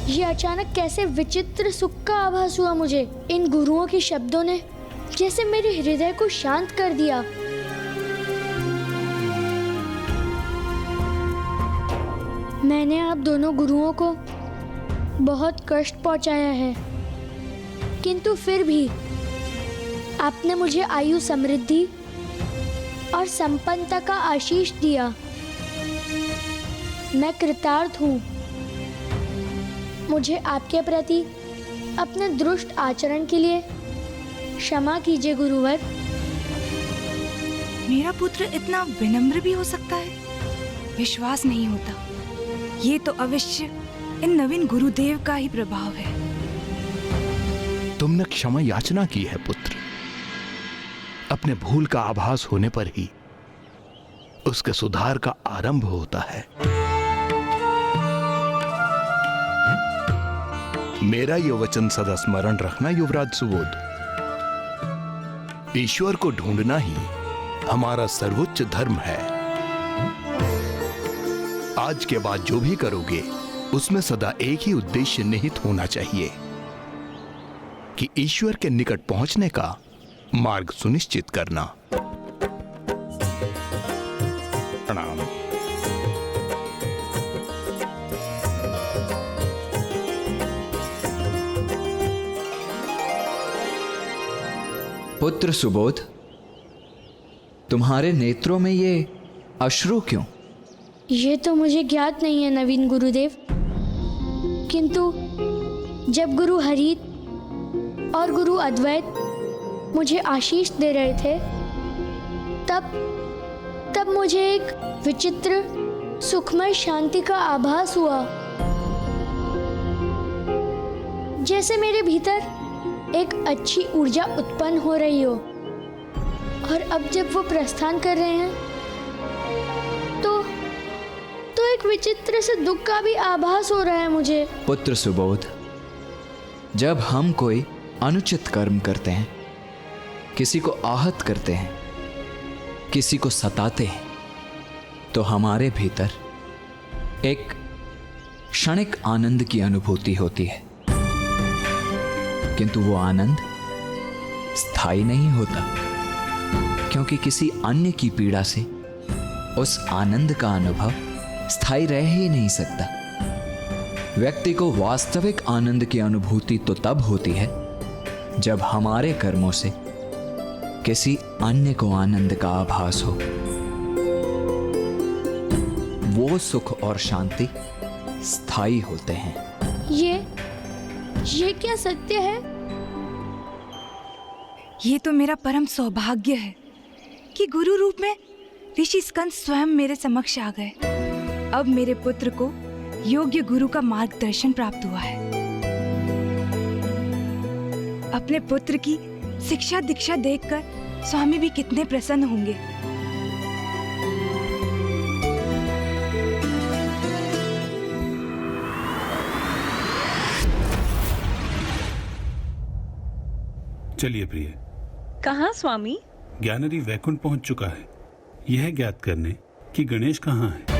ये अचानक कैसे विचित्र सुख का आभास हुआ मुझे। इन गुरुओं के शब्दों ने जैसे मेरे हृदय को शांत कर दिया। मैंने आप दोनों गुरुओं को बहुत कष्ट पहुंचाया है, किंतु फिर भी आपने मुझे आयु, समृद्धि और संपन्नता का आशीष दिया। मैं कृतार्थ हूँ। मुझे आपके प्रति अपने दुष्ट आचरण के लिए क्षमा कीजिए गुरुवर। मेरा पुत्र इतना विनम्र भी हो सकता है? विश्वास नहीं होता। ये तो अवश्य इन नवीन गुरुदेव का ही प्रभाव है। तुमने क्षमा याचना की है पुत्र। अपने भूल का आभास होने पर ही उसके सुधार का आरंभ होता है। मेरा यह वचन सदा स्मरण रखना युवराज सुबोध। ईश्वर को ढूंढना ही हमारा सर्वोच्च धर्म है। आज के बाद जो भी करोगे उसमें सदा एक ही उद्देश्य निहित होना चाहिए कि ईश्वर के निकट पहुंचने का मार्ग सुनिश्चित करना। प्रणाम। पुत्र सुबोध, तुम्हारे नेत्रों में ये अश्रु क्यों? ये तो मुझे ज्ञात नहीं है नवीन गुरुदेव, किंतु जब गुरु हरित और गुरु अद्वैत मुझे आशीष दे रहे थे तब मुझे एक विचित्र सुखमय शांति का आभास हुआ। जैसे मेरे भीतर एक अच्छी ऊर्जा उत्पन्न हो रही हो। और अब जब वो प्रस्थान कर रहे हैं तो एक विचित्र से दुख का भी आभास हो रहा है मुझे। पुत्र सुबोध, जब हम कोई अनुचित कर्म करते हैं, किसी को आहत करते हैं, किसी को सताते हैं, तो हमारे भीतर एक क्षणिक आनंद की अनुभूति होती है, किंतु वो आनंद स्थायी नहीं होता, क्योंकि किसी अन्य की पीड़ा से उस आनंद का अनुभव स्थायी रह ही नहीं सकता। व्यक्ति को वास्तविक आनंद की अनुभूति तो तब होती है जब हमारे कर्मों से किसी अन्य को आनंद का आभास हो। वो सुख और शांति स्थायी होते हैं। ये क्या सत्य है? ये तो मेरा परम सौभाग्य है कि गुरु रूप में ऋषि स्कंद स्वयं मेरे समक्ष आ गए। अब मेरे पुत्र को योग्य गुरु का मार्गदर्शन प्राप्त हुआ है। अपने पुत्र की शिक्षा दीक्षा देखकर स्वामी भी कितने प्रसन्न होंगे। चलिए प्रिय। कहाँ स्वामी? ज्ञानरी वैकुंठ पहुंच चुका है, यह ज्ञात करने कि गणेश कहाँ है।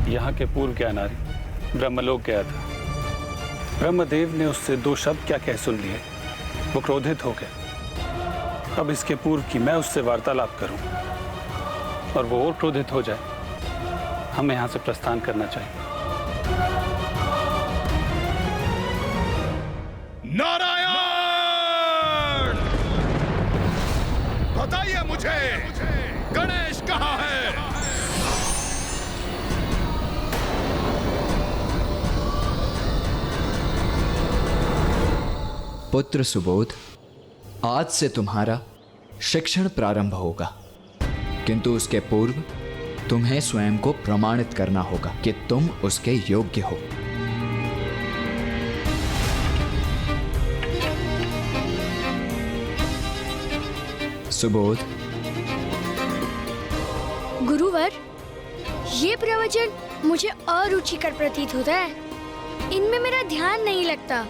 यहाँ के पूर्व ज्ञानारी ब्रह्मलोक गया था। ब्रह्मदेव ने उससे दो शब्द क्या कह सुन लिए, वो क्रोधित हो गया। अब इसके पूर्व कि मैं उससे वार्तालाप करूं और वो और क्रोधित हो जाए, हमें यहाँ से प्रस्थान करना चाहिए। नारायण! बताइए मुझे, गणेश कहाँ है? पुत्र सुबोध, आज से तुम्हारा शिक्षण प्रारंभ होगा, किंतु उसके पूर्व तुम्हें स्वयं को प्रमाणित करना होगा कि तुम उसके योग्य हो। सुबोध, गुरुवर, ये प्रवचन मुझे अरुचिकर प्रतीत होता है। इनमें मेरा ध्यान नहीं लगता।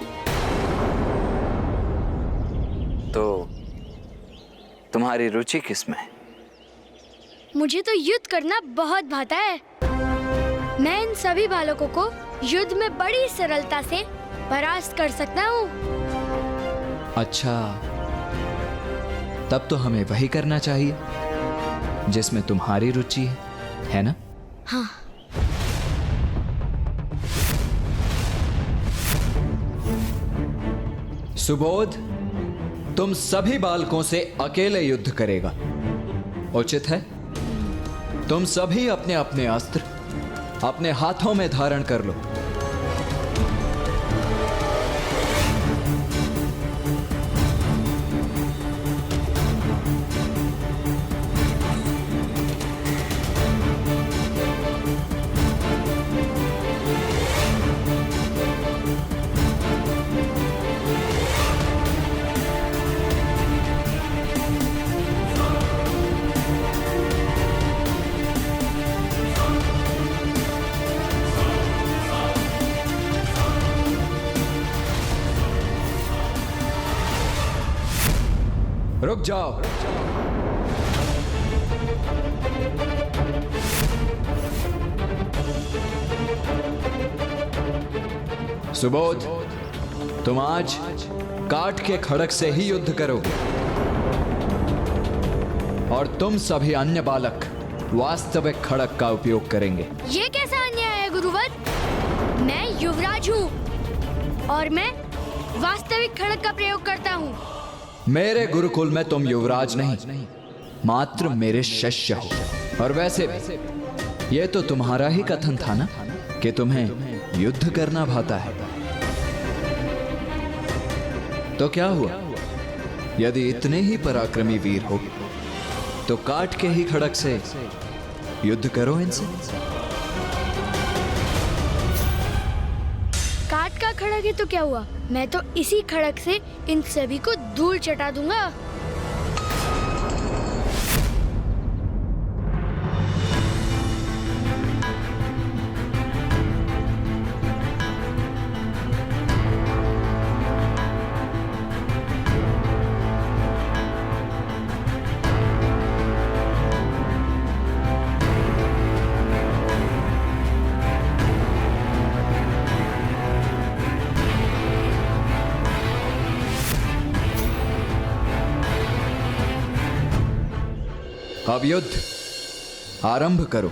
तो तुम्हारी रुचि किसमें है? मुझे तो युद्ध करना बहुत भाता है। मैं इन सभी बालकों को युद्ध में बड़ी सरलता से परास्त कर सकता हूँ। अच्छा, तब तो हमें वही करना चाहिए जिसमें तुम्हारी रुचि है ना? हाँ। सुबोध, तुम सभी बालकों से अकेले युद्ध करेगा। उचित है? तुम सभी अपने अपने अस्त्र अपने हाथों में धारण कर लो। रुक जाओ। सुबोध, तुम आज काठ के खड़क से ही युद्ध करोगे और तुम सभी अन्य बालक वास्तविक खड़क का उपयोग करेंगे। ये कैसा अन्याय है गुरुवर? मैं युवराज हूँ और मैं वास्तविक खड़क का प्रयोग करता हूँ। मेरे गुरुकुल में तुम युवराज नहीं, मात्र मेरे शिष्य हो। और वैसे भी ये तो तुम्हारा ही कथन था ना कि तुम्हें युद्ध करना भाता है। तो क्या हुआ? यदि इतने ही पराक्रमी वीर हो तो काट के ही खड़क से युद्ध करो इनसे। काट का खड़क है तो क्या हुआ? मैं तो इसी खड़क से इन सभी को धूल चटा दूंगा। अब युद्ध आरंभ करो।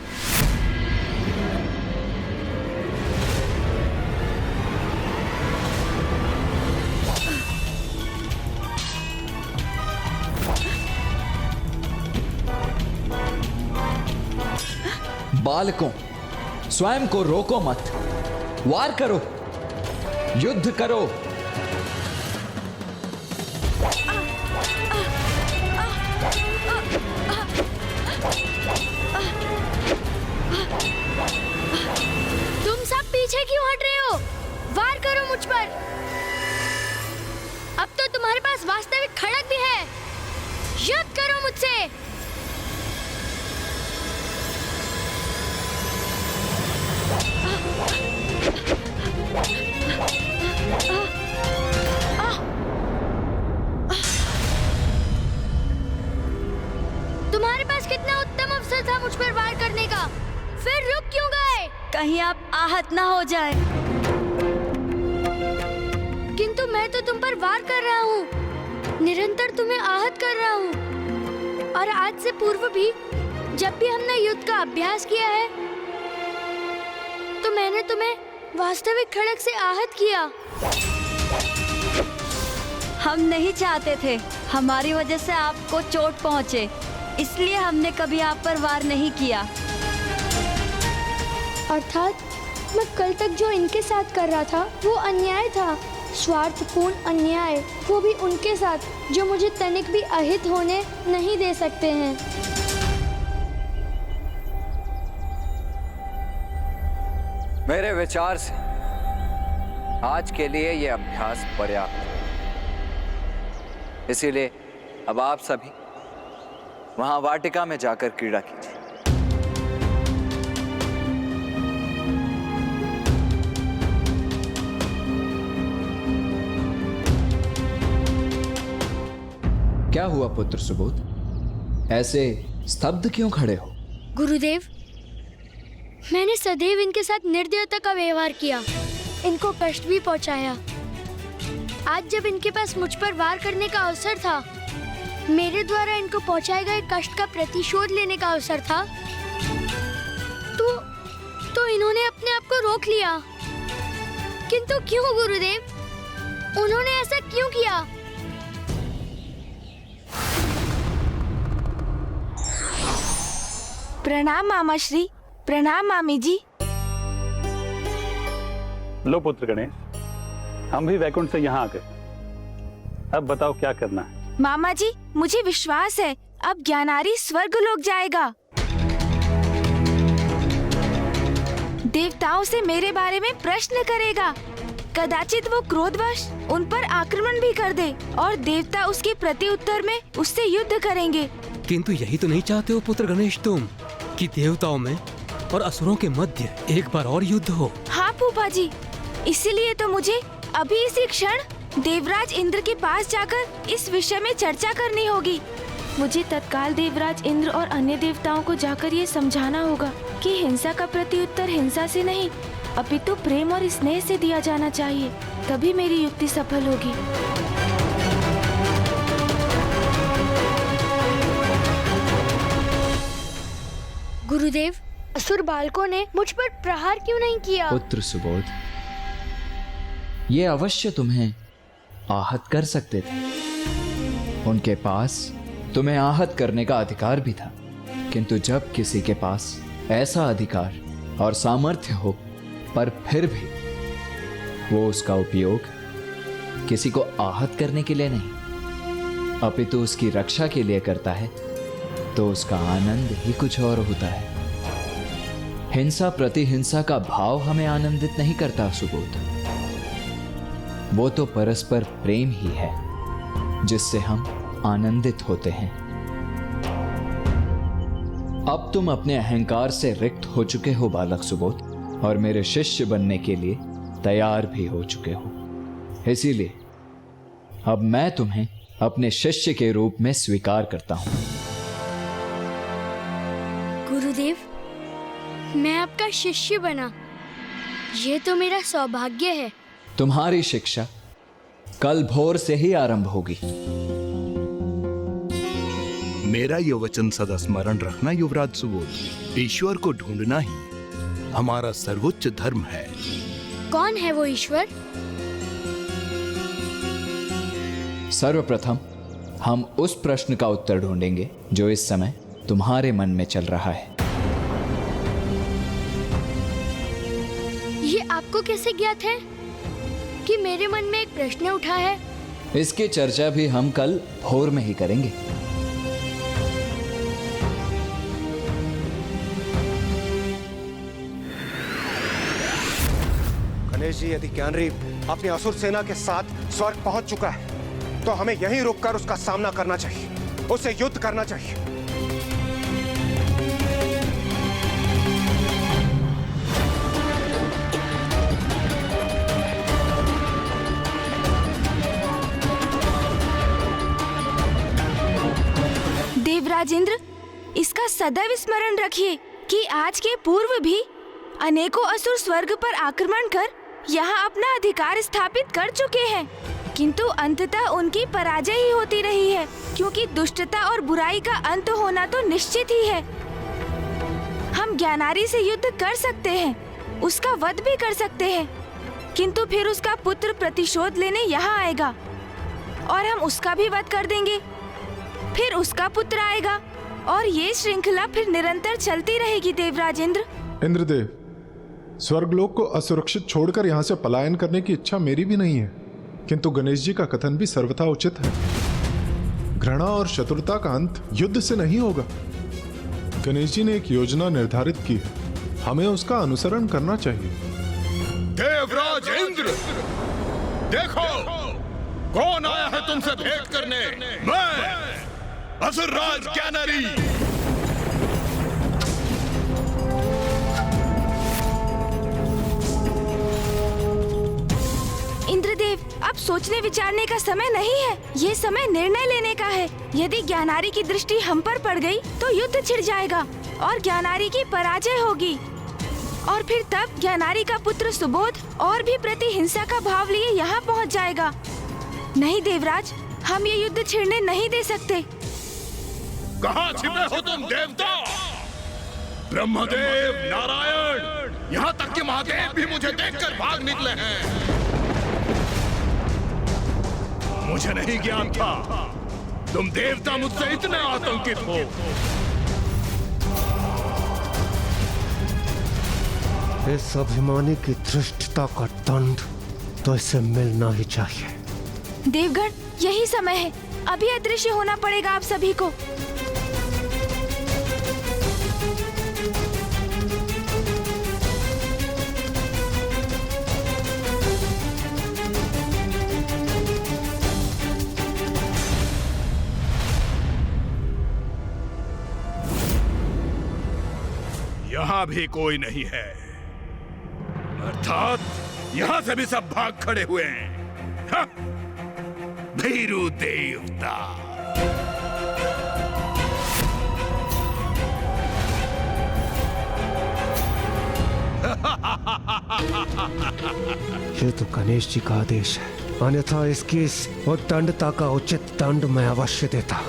बालकों, स्वयं को रोको मत, वार करो, युद्ध करो। पीछे क्यों हट रहे हो? वार करो मुझ पर। अब तो तुम्हारे पास वास्तविक खड़क भी है। युद्ध करो मुझसे। तुम्हारे पास कितना उत्तम अवसर था मुझ पर वार करने का, फिर रुक क्यों गए? कहीं आप आहत ना हो जाए। किंतु मैं तो तुम पर वार कर रहा हूँ, निरंतर तुम्हें आहत कर रहा हूँ। और आज से पूर्व भी जब भी हमने युद्ध का अभ्यास किया है तो मैंने तुम्हें वास्तविक खड़क से आहत किया। हम नहीं चाहते थे हमारी वजह से आपको चोट पहुँचे, इसलिए हमने कभी आप पर वार नहीं किया। अर्थात मैं कल तक जो इनके साथ कर रहा था वो अन्याय था, स्वार्थपूर्ण अन्याय, वो भी उनके साथ जो मुझे तनिक भी अहित होने नहीं दे सकते हैं। मेरे विचार से आज के लिए ये अभ्यास पर्याप्त है। इसीलिए अब आप सभी वहां वाटिका में जाकर क्रीड़ा कीजिए। क्या हुआ पुत्र सुबोध? ऐसे स्तब्ध क्यों खड़े हो? गुरुदेव, मैंने सदैव इनके साथ निर्दयता का व्यवहार किया, इनको कष्ट भी पहुंचाया। आज जब इनके पास मुझ पर वार करने का अवसर था, मेरे द्वारा इनको पहुंचाए गए कष्ट का प्रतिशोध लेने का अवसर था, तो इन्होंने अपने आप को रोक लिया। किंतु क्यों गुरुदेव? उन्होंने ऐसा क्यों किया? प्रणाम मामा श्री। प्रणाम मामी जी। लो पुत्र गणेश, हम भी वैकुंठ से यहाँ आ गए। अब बताओ क्या करना है? मामा जी, मुझे विश्वास है अब ज्ञानारी स्वर्ग लोक जाएगा। देवताओं से मेरे बारे में प्रश्न करेगा। कदाचित वो क्रोधवश उन पर आक्रमण भी कर दे और देवता उसके प्रति उत्तर में उससे युद्ध करेंगे। किंतु यही तो नहीं चाहते हो पुत्र गणेश तुम, कि देवताओं में और असुरों के मध्य एक बार और युद्ध हो? हाँ फूफा जी, इसीलिए तो मुझे अभी इसी क्षण देवराज इंद्र के पास जाकर इस विषय में चर्चा करनी होगी। मुझे तत्काल देवराज इंद्र और अन्य देवताओं को जाकर ये समझाना होगा कि हिंसा का प्रत्युत्तर हिंसा से नहीं, अपितु प्रेम और स्नेह से दिया जाना चाहिए। तभी मेरी युक्ति सफल होगी। गुरुदेव, असुर बालकों ने मुझ पर प्रहार क्यों नहीं किया? पुत्र सुबोध, ये अवश्य तुम्हें आहत कर सकते थे। उनके पास तुम्हें आहत करने का अधिकार भी था, किंतु जब किसी के पास ऐसा अधिकार और सामर्थ्य हो पर फिर भी वो उसका उपयोग किसी को आहत करने के लिए नहीं अपितु उसकी रक्षा के लिए करता है, तो उसका आनंद ही कुछ और होता है। हिंसा प्रति हिंसा का भाव हमें आनंदित नहीं करता सुबोध। वो तो परस्पर प्रेम ही है जिससे हम आनंदित होते हैं। अब तुम अपने अहंकार से रिक्त हो चुके हो बालक सुबोध, और मेरे शिष्य बनने के लिए तैयार भी हो चुके हो। इसीलिए अब मैं तुम्हें अपने शिष्य के रूप में स्वीकार करता हूं। गुरुदेव, मैं आपका शिष्य बना, ये तो मेरा सौभाग्य है। तुम्हारी शिक्षा कल भोर से ही आरंभ होगी। मेरा ये वचन सदा स्मरण रखना युवराज सुबोध, ईश्वर को ढूंढना ही हमारा सर्वोच्च धर्म है। कौन है वो ईश्वर? सर्वप्रथम हम उस प्रश्न का उत्तर ढूंढेंगे जो इस समय तुम्हारे मन में चल रहा है। ये आपको कैसे ज्ञात है कि मेरे मन में एक प्रश्न उठा है? इसकी चर्चा भी हम कल भोर में ही करेंगे। गणेश जी, यदि ज्ञानरी अपनी असुर सेना के साथ स्वर्ग पहुंच चुका है तो हमें यहीं रुककर उसका सामना करना चाहिए, उससे युद्ध करना चाहिए। देवराज इंद्र, इसका सदैव स्मरण रखिए कि आज के पूर्व भी अनेकों असुर स्वर्ग पर आक्रमण कर यहाँ अपना अधिकार स्थापित कर चुके हैं, किंतु अंततः उनकी पराजय ही होती रही है, क्योंकि दुष्टता और बुराई का अंत होना तो निश्चित ही है। हम ज्ञानारी से युद्ध कर सकते हैं, उसका वध भी कर सकते हैं, किंतु फिर उसका पुत्र प्रतिशोध लेने यहाँ आएगा और हम उसका भी वध कर देंगे। फिर उसका पुत्र आएगा और ये श्रृंखला फिर निरंतर चलती रहेगी। देवराज इंद्र। इंद्रदेव, स्वर्गलोक को असुरक्षित छोड़कर यहाँ से पलायन करने की इच्छा मेरी भी नहीं है, किंतु गणेश जी का कथन भी सर्वथा उचित है। घृणा और शत्रुता का अंत युद्ध से नहीं होगा। गणेश जी ने एक योजना निर्धारित की है, हमें उसका अनुसरण करना चाहिए। देवराज इंद्र, देखो कौन आया है तुमसे भेंट करने। मैं असुरराज ज्ञानारी। इंद्रदेव, अब सोचने विचारने का समय नहीं है, ये समय निर्णय लेने का है। यदि ज्ञानारी की दृष्टि हम पर पड़ गई तो युद्ध छिड़ जाएगा और ज्ञानारी की पराजय होगी। और फिर तब ज्ञानारी का पुत्र सुबोध और भी प्रतिहिंसा का भाव लिए यहाँ पहुँच जाएगा। नहीं देवराज, हम ये युद्ध छिड़ने नहीं दे सकते। कहाँ छिपे हो तुम देवता? ब्रह्मदेव, नारायण, यहाँ तक कि महादेव भी मुझे देखकर भाग निकले हैं। मुझे नहीं ज्ञान था तुम देवता मुझसे इतने आतंकित हो। इस अभिमानी की धृष्टता का दंड तो इसे मिलना ही चाहिए। देवगण, यही समय है, अभी अदृश्य होना पड़ेगा आप सभी को। यहां भी कोई नहीं है, अर्थात यहां से भी सब भाग खड़े हुए हैं। हाँ? भीरू देवता। ये तो गणेश जी का आदेश है, अन्यथा इसकी इस उद्दंडता का उचित दंड मैं अवश्य देता।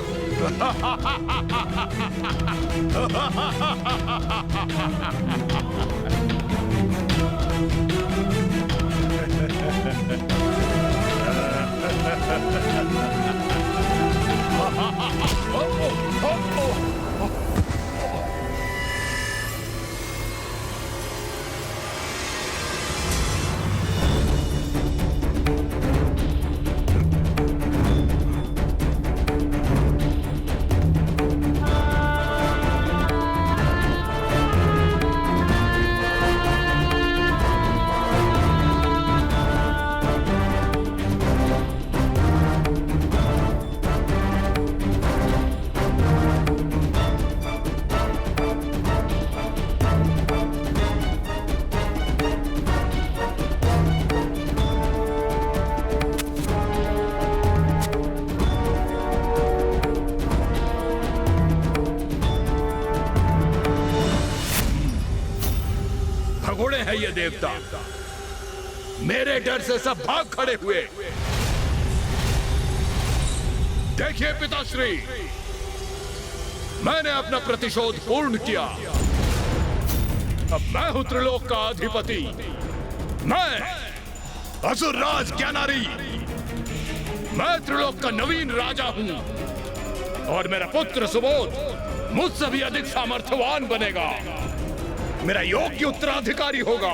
भगोड़े हैं ये देवता, मेरे डर से सब भाग खड़े हुए। देखिए पिताश्री, मैंने अपना प्रतिशोध पूर्ण किया। अब मैं हूं त्रिलोक का अधिपति। मैं असुरराज ज्ञानारी, मैं त्रिलोक का नवीन राजा हूं और मेरा पुत्र सुबोध मुझसे भी अधिक सामर्थ्यवान बनेगा, मेरा योग्य उत्तराधिकारी होगा।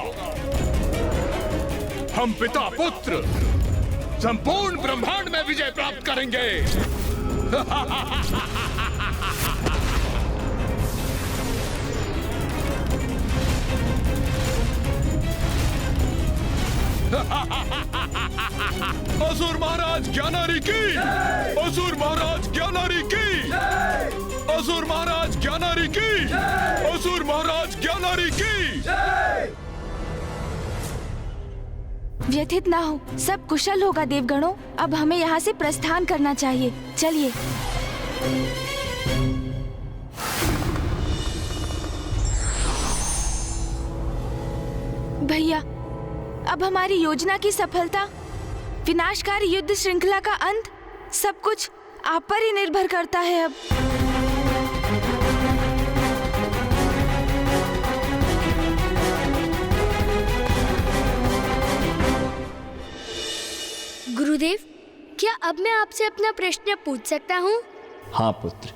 हम पिता पुत्र संपूर्ण ब्रह्मांड में विजय प्राप्त करेंगे। असुर महाराज ज्ञानारी की, असुर महाराज ज्ञानारी की, असुर महाराज ज्ञानारी की, असुर महाराज ज्ञानारी की। व्यथित ना हो, सब कुशल होगा देवगणों। अब हमें यहाँ से प्रस्थान करना चाहिए। चलिए। भैया, अब हमारी योजना की सफलता, विनाशकारी युद्ध श्रृंखला का अंत, सब कुछ आप पर ही निर्भर करता है। अब गुरुदेव, क्या अब मैं आपसे अपना प्रश्न पूछ सकता हूँ? हाँ पुत्र,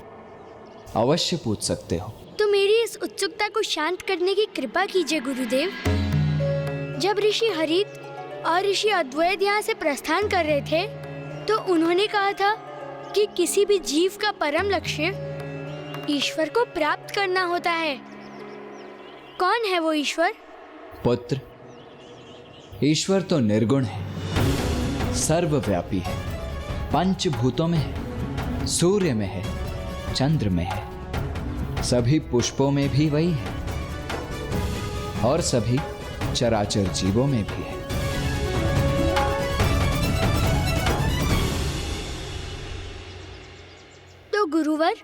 अवश्य पूछ सकते हो। तो मेरी इस उत्सुकता को शांत करने की कृपा कीजिए गुरुदेव। जब ऋषि हरित और ऋषि अद्वैत यहाँ से प्रस्थान कर रहे थे, तो उन्होंने कहा था कि किसी भी जीव का परम लक्ष्य ईश्वर को प्राप्त करना होता है। कौन है वो ईश्वर? पुत्र, ईश्वर तो निर्गुण है, सर्वव्यापी है, पंचभूतों में है, सूर्य में है, चंद्र में है, सभी पुष्पों में भी वही है और सभी चराचर जीवों में भी है। तो गुरुवर,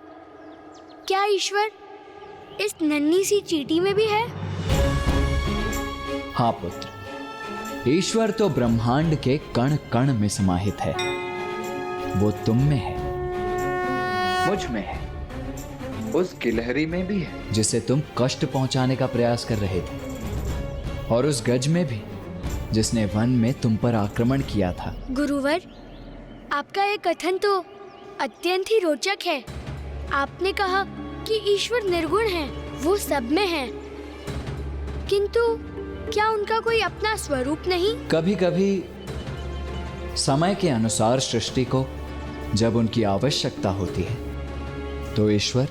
क्या ईश्वर इस नन्ही सी चींटी में भी है? हाँ पुत्र, ईश्वर तो ब्रह्मांड के कण कण में समाहित है। वो तुम में है, मुझ में है, उस गिलहरी में भी है जिसे तुम कष्ट पहुंचाने का प्रयास कर रहे थे, और उस गज में भी जिसने वन में तुम पर आक्रमण किया था। गुरुवर, आपका ये कथन तो अत्यंत ही रोचक है। आपने कहा कि ईश्वर निर्गुण है, वो सब में है, किंतु क्या उनका कोई अपना स्वरूप नहीं? कभी कभी समय के अनुसार सृष्टि को जब उनकी आवश्यकता होती है तो ईश्वर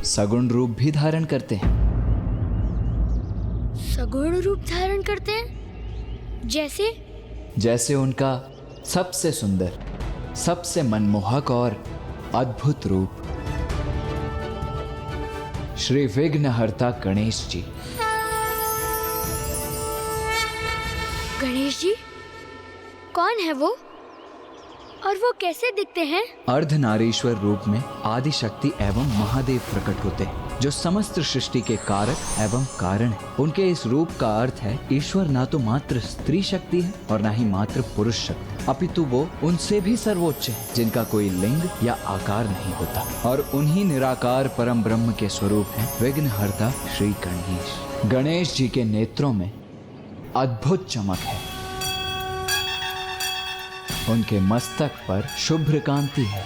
सगुण रूप भी धारण करते हैं। सगुण रूप धारण करते हैं? जैसे उनका सबसे सुंदर, सबसे मनमोहक और अद्भुत रूप श्री विघ्नहर्ता गणेश जी। गणेश जी कौन है वो, और वो कैसे दिखते हैं? अर्धनारीश्वर रूप में आदि शक्ति एवं महादेव प्रकट होते हैं, जो समस्त सृष्टि के कारक एवं कारण है। उनके इस रूप का अर्थ है ईश्वर ना तो मात्र स्त्री शक्ति है और ना ही मात्र पुरुष शक्ति, अपितु वो उनसे भी सर्वोच्च है, जिनका कोई लिंग या आकार नहीं होता। और उन्हीं निराकार परम ब्रह्म के स्वरूप है विघ्नहर्ता श्री गणेश। गणेश जी के नेत्रों में अद्भुत चमक है, उनके मस्तक पर शुभ्र कांति है,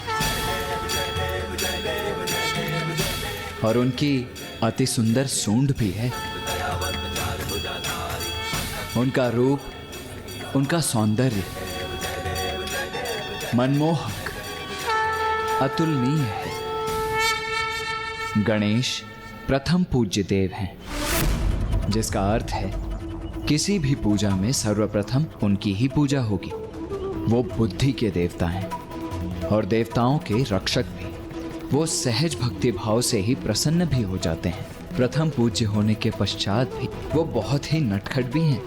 और उनकी अति सुंदर सूंड भी है। उनका रूप, उनका सौंदर्य मनमोहक, अतुलनीय है। गणेश प्रथम पूज्य देव हैं, जिसका अर्थ है किसी भी पूजा में सर्वप्रथम उनकी ही पूजा होगी। वो बुद्धि के देवता हैं और देवताओं के रक्षक भी। वो सहज भक्ति भाव से ही प्रसन्न भी हो जाते हैं। प्रथम पूज्य होने के पश्चात भी वो बहुत ही नटखट भी हैं।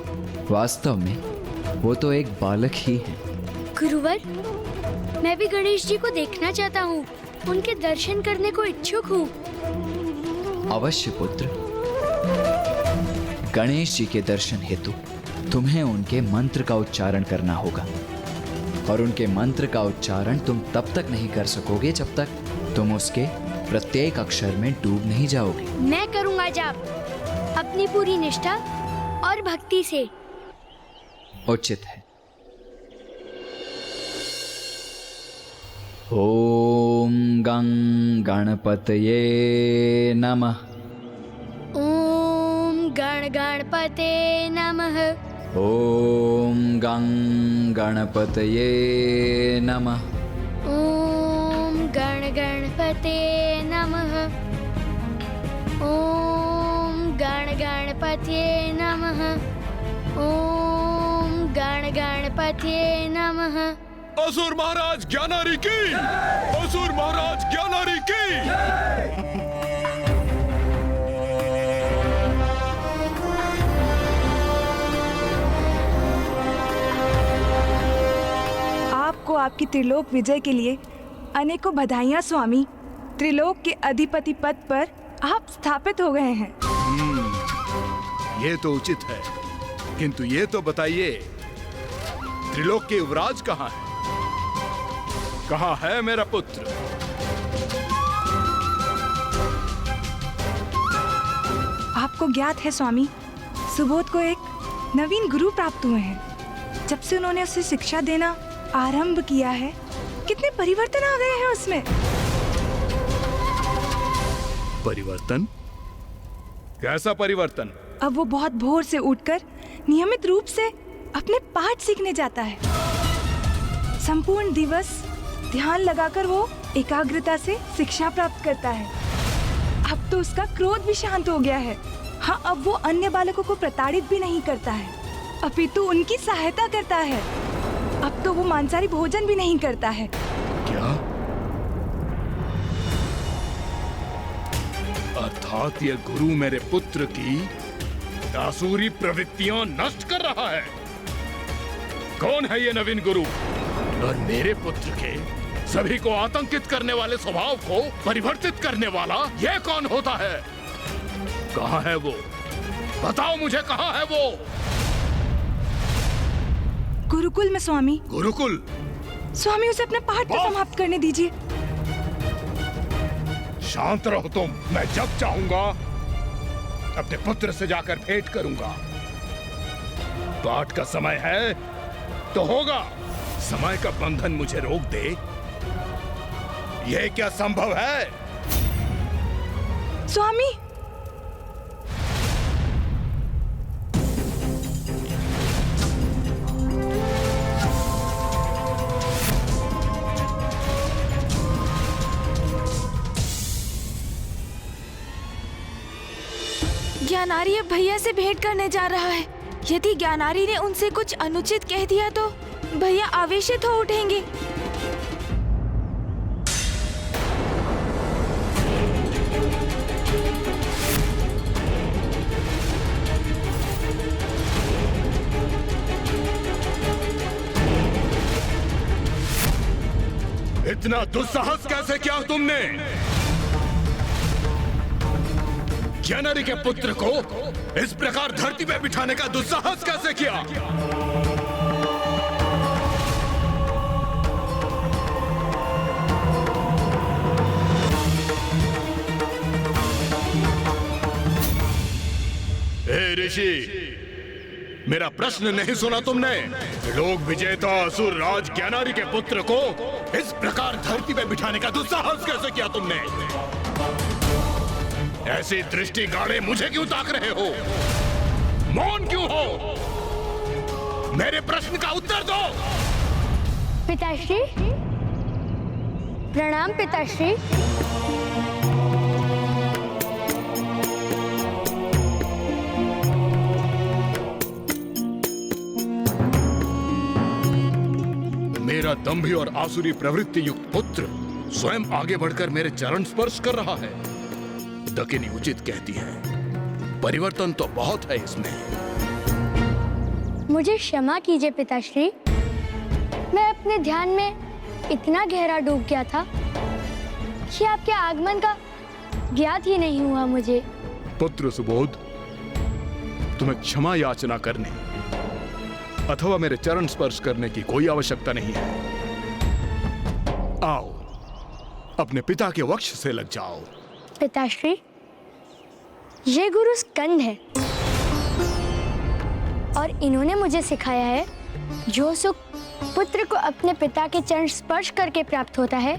वास्तव में वो तो एक बालक ही हैं। गुरुवर, मैं भी गणेश जी को देखना चाहता हूँ, उनके दर्शन करने को इच्छुक हूँ। अवश्य पुत्र, गणेश जी के दर्शन हेतु तुम्हें उनके मंत्र का उच्चारण करना होगा, और उनके मंत्र का उच्चारण तुम तब तक नहीं कर सकोगे जब तक तुम उसके प्रत्येक अक्षर में डूब नहीं जाओगे। मैं करूंगा जाप, अपनी पूरी निष्ठा और भक्ति से। उचित है। ओम गं गणपतये नमः। ओम गण गणपते नमः। ओम गं गणपतये नमः। ओम गण गणपते नमः। ओम गण गणपते नमः। ओम गण गणपते नमः। असुर महाराज ज्ञानारी की, असुर महाराज ज्ञानारी की। आपको आपकी त्रिलोक विजय के लिए अनेकों बधाइयाँ स्वामी। त्रिलोक के अधिपति पद पर आप स्थापित हो गए हैं। ये तो उचित है, किंतु ये तो बताइए, त्रिलोक के युवराज कहाँ है? कहाँ है मेरा पुत्र? आपको ज्ञात है स्वामी, सुबोध को एक नवीन गुरु प्राप्त हुए हैं। जब से उन्होंने उसे शिक्षा देना आरंभ किया है, कितने परिवर्तन आ गए हैं उसमें। परिवर्तन? कैसा परिवर्तन? अब वो बहुत भोर से उठकर नियमित रूप से अपने पाठ सीखने जाता है। संपूर्ण दिवस ध्यान लगाकर वो एकाग्रता से शिक्षा प्राप्त करता है। अब तो उसका क्रोध भी शांत हो गया है। हाँ, अब वो अन्य बालकों को प्रताड़ित भी नहीं करता है, अपितु उनकी सहायता करता है। अब तो वो मांसाहारी भोजन भी नहीं करता है। क्या? अर्थात ये गुरु मेरे पुत्र की आसुरी प्रवृत्तियां नष्ट कर रहा है। कौन है ये नवीन गुरु? और मेरे पुत्र के सभी को आतंकित करने वाले स्वभाव को परिवर्तित करने वाला ये कौन होता है? कहाँ है वो? बताओ मुझे, कहाँ है वो? गुरुकुल में स्वामी। गुरुकुल? स्वामी उसे अपने पाठ को समाप्त करने दीजिए। शांत रहो तुम। मैं जब चाहूंगा अपने पुत्र से जाकर भेंट करूंगा। पाठ का समय है तो होगा। समय का बंधन मुझे रोक दे, यह क्या संभव है? स्वामी, ज्ञानारी अब भैया से भेंट करने जा रहा है। यदि ज्ञानारी ने उनसे कुछ अनुचित कह दिया तो भैया आवेशित हो उठेंगे। इतना दुस्साहस कैसे किया तुमने? ज्ञानारी के पुत्र को इस प्रकार धरती पे बिठाने का दुस्साहस कैसे किया? हे ऋषि, मेरा प्रश्न नहीं सुना तुमने? लोक विजेता असुर राज ज्ञानारी के पुत्र को इस प्रकार धरती पे बिठाने का दुस्साहस कैसे किया तुमने? ऐसी दृष्टि गाड़े मुझे क्यों ताक रहे हो? मौन क्यों हो? मेरे प्रश्न का उत्तर दो। पिताश्री, प्रणाम पिताश्री। मेरा दंभी और आसुरी प्रवृत्ति युक्त पुत्र स्वयं आगे बढ़कर मेरे चरण स्पर्श कर रहा है। दकिनी उचित कहती है, परिवर्तन तो बहुत है इसमें। मुझे क्षमा कीजिए पिताश्री, मैं अपने ध्यान में इतना गहरा डूब गया था कि आपके आगमन का ज्ञात ही नहीं हुआ मुझे। पुत्र सुबोध, तुम्हें क्षमा याचना करने अथवा मेरे चरण स्पर्श करने की कोई आवश्यकता नहीं है। आओ, अपने पिता के वक्ष से लग जाओ। पिताश्री, ये गुरु स्कंद है और इन्होंने मुझे सिखाया है जो सुख पुत्र को अपने पिता के चरण स्पर्श करके प्राप्त होता है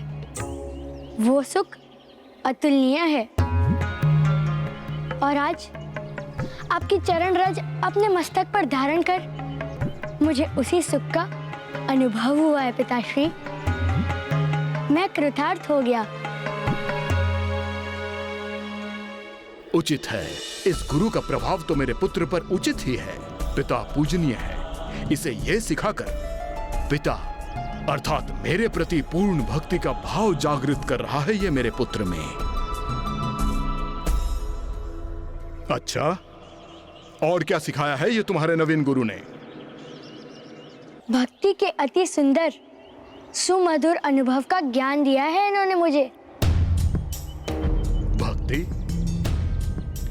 वो सुख अतुलनीय है। और आज आपकी चरण रज अपने मस्तक पर धारण कर मुझे उसी सुख का अनुभव हुआ है पिताश्री। मैं कृतार्थ हो गया। उचित है, इस गुरु का प्रभाव तो मेरे पुत्र पर उचित ही है। पिता पूजनीय है, इसे यह सिखाकर पिता अर्थात मेरे प्रति पूर्ण भक्ति का भाव जागृत कर रहा है ये मेरे पुत्र में। अच्छा, और क्या सिखाया है ये तुम्हारे नवीन गुरु ने? भक्ति के अति सुंदर सुमधुर अनुभव का ज्ञान दिया है इन्होंने मुझे। भक्ति?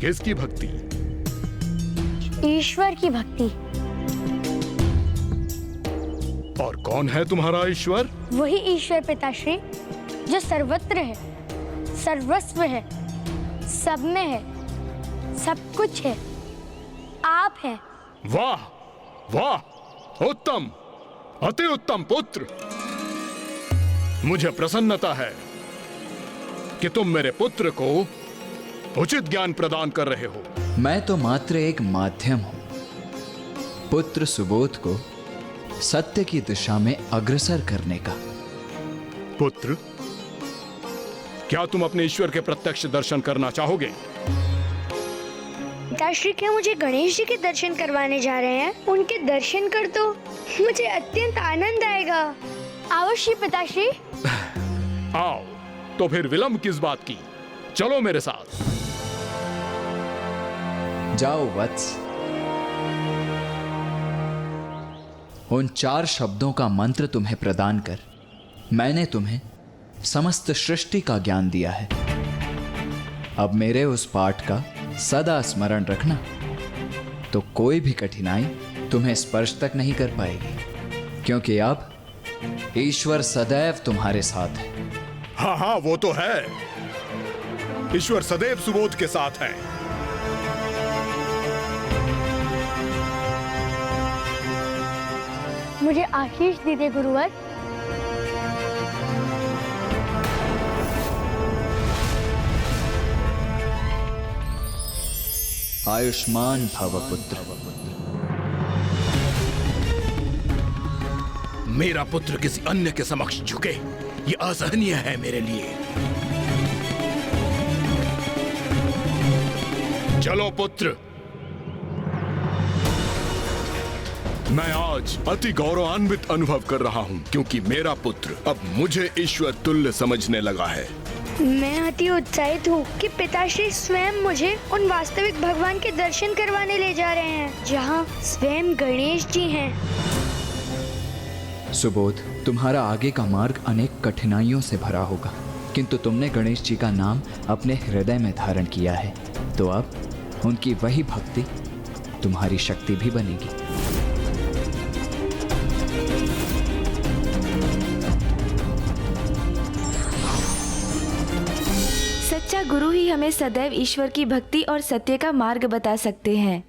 किसकी भक्ति? ईश्वर की भक्ति। और कौन है तुम्हारा ईश्वर? वही ईश्वर पिताश्री जो सर्वत्र है, सर्वस्व है, सब में है, सब कुछ है, आप हैं। वाह वाह, उत्तम, अति उत्तम पुत्र। मुझे प्रसन्नता है कि तुम मेरे पुत्र को उचित ज्ञान प्रदान कर रहे हो। मैं तो मात्र एक माध्यम हूं पुत्र सुबोध को सत्य की दिशा में अग्रसर करने का। पुत्र, क्या तुम अपने ईश्वर के प्रत्यक्ष दर्शन करना चाहोगे? पिताश्री, क्या मुझे गणेश जी के दर्शन करवाने जा रहे हैं? उनके दर्शन कर तो मुझे अत्यंत आनंद आएगा। अवश्य पिताश्री। आओ, तो फिर विलंब किस बात की? चलो मेरे साथ। जाओ वत्स। उन 4 शब्दों का मंत्र तुम्हें प्रदान कर मैंने तुम्हें समस्त सृष्टि का ज्ञान दिया है। अब मेरे उस पाठ का सदा स्मरण रखना, तो कोई भी कठिनाई तुम्हें स्पर्श तक नहीं कर पाएगी। क्योंकि अब ईश्वर सदैव तुम्हारे साथ है। हाँ हाँ, वो तो है। ईश्वर सदैव सुबोध के साथ है। मुझे आशीष दीजिए गुरुवर। आयुष्मान भव पुत्र। मेरा पुत्र किसी अन्य के समक्ष झुके, ये असहनीय है मेरे लिए। चलो पुत्र, मैं आज अति गौरवान्वित अनुभव कर रहा हूँ क्योंकि मेरा पुत्र अब मुझे ईश्वर तुल्य समझने लगा है। मैं अति उत्साहित हूँ कि पिताश्री स्वयं मुझे उन वास्तविक भगवान के दर्शन करवाने ले जा रहे हैं जहाँ स्वयं गणेश जी हैं। सुबोध, तुम्हारा आगे का मार्ग अनेक कठिनाइयों से भरा होगा, किंतु तुमने गणेश जी का नाम अपने हृदय में धारण किया है, तो अब उनकी वही भक्ति तुम्हारी शक्ति भी बनेगी। सच्चा गुरु ही हमें सदैव ईश्वर की भक्ति और सत्य का मार्ग बता सकते हैं।